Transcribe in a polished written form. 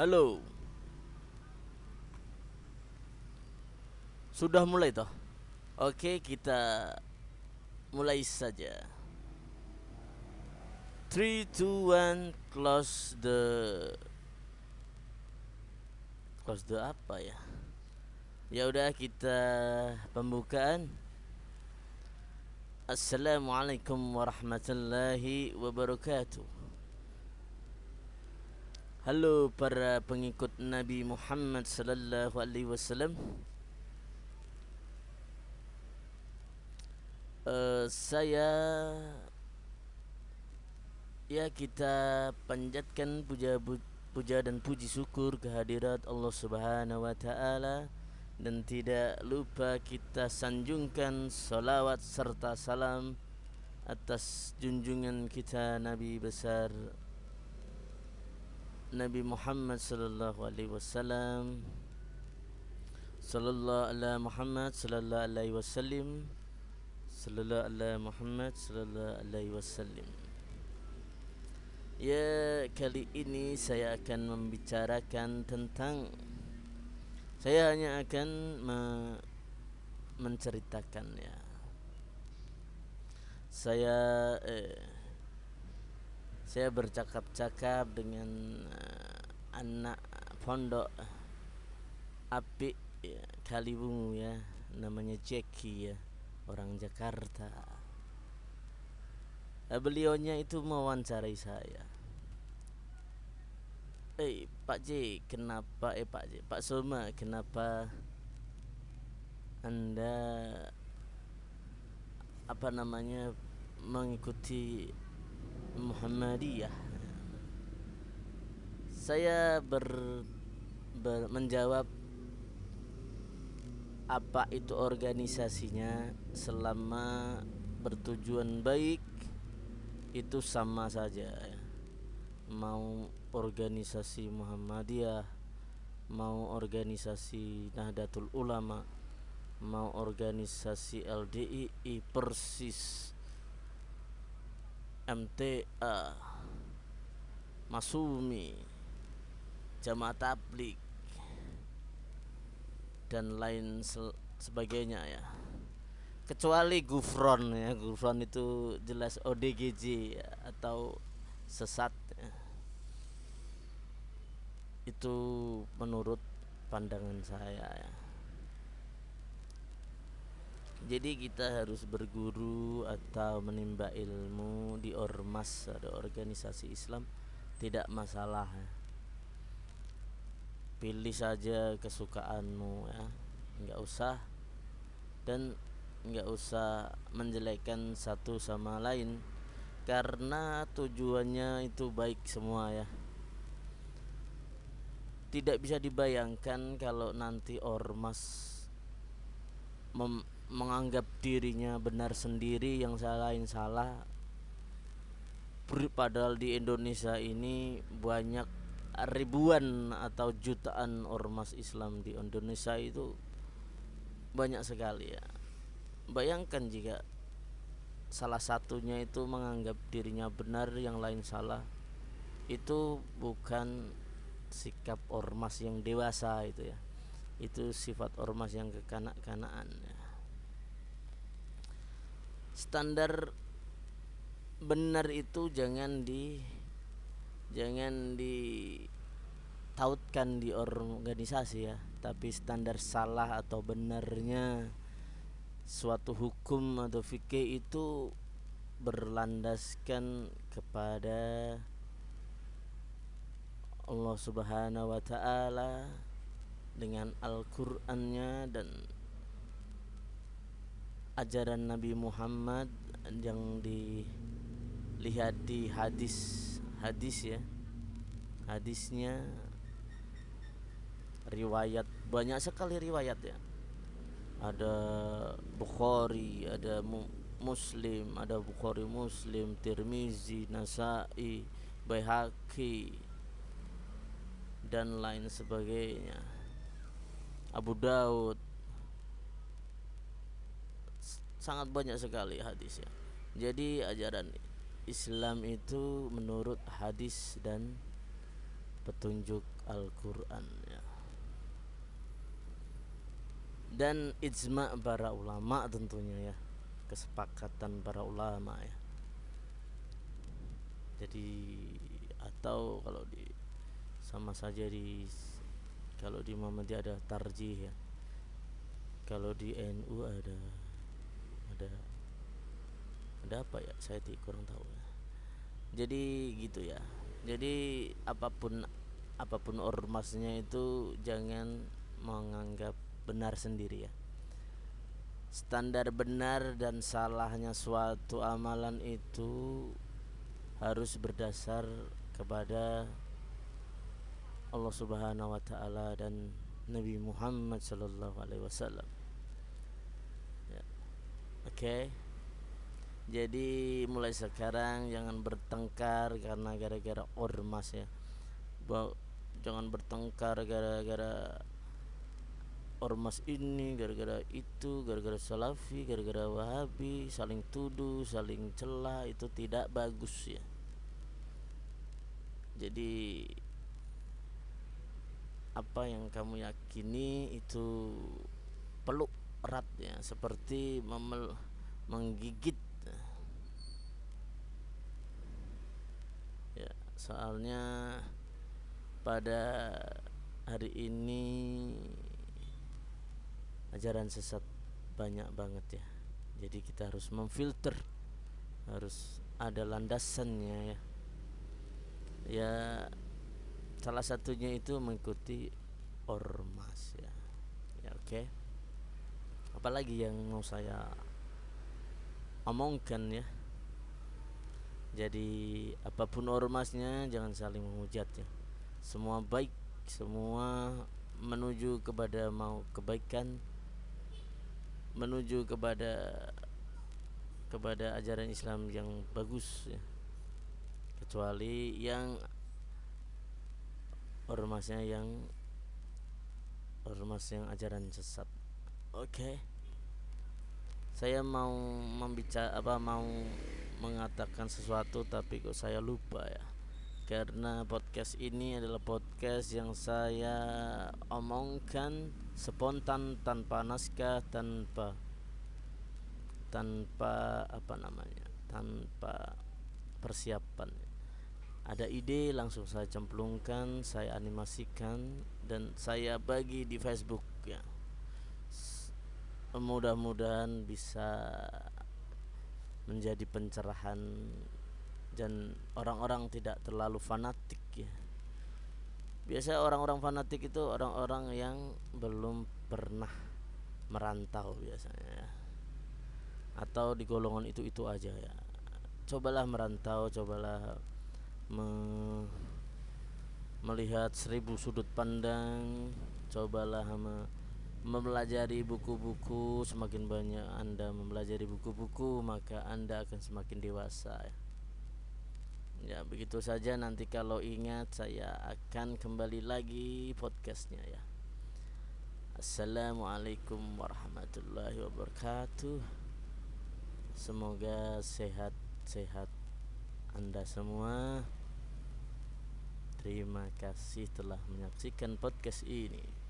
Halo, sudah mulai toh? Oke, kita mulai saja. 3, 2, 1, close the apa ya? Ya udah kita pembukaan. Assalamualaikum warahmatullahi wabarakatuh. Halo para pengikut Nabi Muhammad sallallahu alaihi wasallam. Saya Ya, kita panjatkan puja dan puji syukur kehadirat Allah Subhanahu wa taala, dan tidak lupa kita sanjungkan salawat serta salam atas junjungan kita Nabi besar Nabi Muhammad sallallahu alaihi wasallam. Sallallahu ala Muhammad sallallahu alaihi wasallam. Sallallahu ala Muhammad sallallahu alaihi wasallam. Ya, kali ini saya akan membicarakan tentang saya hanya akan menceritakan ya. Saya saya bercakap-cakap dengan anak pondok apik ya, Kalibungu ya, namanya Jackie ya, orang Jakarta. Beliaunya itu mewawancarai saya. Pak J, kenapa Pak J, Pak Soma, kenapa Anda mengikuti Muhammadiyah? Saya menjawab, apa itu organisasinya, selama bertujuan baik itu sama saja ya. Mau organisasi Muhammadiyah, mau organisasi Nahdlatul Ulama, mau organisasi LDII, Persis, MTA, Masumi, Jamaah Tablik, dan lain sebagainya ya. Kecuali Gufron ya, Gufron itu jelas ODGJ ya, atau sesat ya. Itu menurut pandangan saya ya. Jadi kita harus berguru atau menimba ilmu di ormas atau organisasi Islam tidak masalah ya. Pilih saja kesukaanmu ya, nggak usah, dan nggak usah menjelekkan satu sama lain, karena tujuannya itu baik semua ya. Tidak bisa dibayangkan kalau nanti ormas menganggap dirinya benar sendiri, yang lain salah. Padahal di Indonesia ini banyak ribuan atau jutaan ormas Islam di Indonesia, itu banyak sekali ya. Bayangkan jika salah satunya itu menganggap dirinya benar, yang lain salah. Itu bukan sikap ormas yang dewasa itu ya. Itu sifat ormas yang kekanak-kanakan ya. Standar benar itu jangan ditautkan di organisasi ya, tapi standar salah atau benarnya suatu hukum atau fikih itu berlandaskan kepada Allah Subhanahu wa taala dengan Al-Qur'annya dan ajaran Nabi Muhammad yang dilihat di hadis ya. Hadisnya riwayat, banyak sekali riwayat ya. Ada Bukhari, ada Muslim, ada Bukhari, Muslim, Tirmizi, Nasai, Baihaqi, dan lain sebagainya, Abu Daud. Sangat banyak sekali hadis ya. Jadi ajaran Islam itu menurut hadis dan petunjuk Al-Quran ya. Dan ijma' para ulama tentunya ya, kesepakatan para ulama ya. Jadi atau kalau di sama saja kalau di Muhammadiyah ada tarjih ya, kalau di NU ada ada apa ya, saya kurang tahu ya. Jadi gitu ya. Jadi apapun ormasnya itu jangan menganggap benar sendiri ya. Standar benar dan salahnya suatu amalan itu harus berdasar kepada Allah Subhanahu wa taala dan Nabi Muhammad sallallahu alaihi wasallam. Ya. Oke. Jadi mulai sekarang jangan bertengkar karena gara-gara ormas ya. Jangan bertengkar gara-gara ormas ini, gara-gara itu, gara-gara salafi, gara-gara wahabi, saling tuduh, saling celah, itu tidak bagus ya. Jadi apa yang kamu yakini itu peluk erat ya, seperti menggigit ya. Soalnya pada hari ini ajaran sesat banyak banget ya. Jadi kita harus memfilter, harus ada landasannya ya. Ya salah satunya itu mengikuti ormas ya. Ya oke. Apalagi yang mau saya omongkan ya. Jadi apapun ormasnya jangan saling menghujat ya. Semua baik, semua menuju kepada mau kebaikan, menuju kepada ajaran Islam yang bagus ya. Kecuali yang ormas yang ajaran sesat. Oke. Saya mau mau mengatakan sesuatu tapi kok saya lupa ya. Karena podcast ini adalah podcast yang saya omongkan spontan, tanpa naskah, tanpa tanpa persiapan. Ada ide langsung saya cemplungkan, saya animasikan dan saya bagi di Facebook ya. Mudah-mudahan bisa menjadi pencerahan dan orang-orang tidak terlalu fanatik ya. Biasa orang-orang fanatik itu orang-orang yang belum pernah merantau biasanya ya. Atau di golongan itu aja ya. Cobalah merantau, cobalah melihat 1000 sudut pandang, cobalah mempelajari buku-buku. Semakin banyak Anda mempelajari buku-buku, maka Anda akan semakin dewasa ya. Ya begitu saja, nanti kalau ingat saya akan kembali lagi podcastnya ya. Assalamualaikum warahmatullahi wabarakatuh. Semoga sehat-sehat Anda semua. Terima kasih telah menyaksikan podcast ini.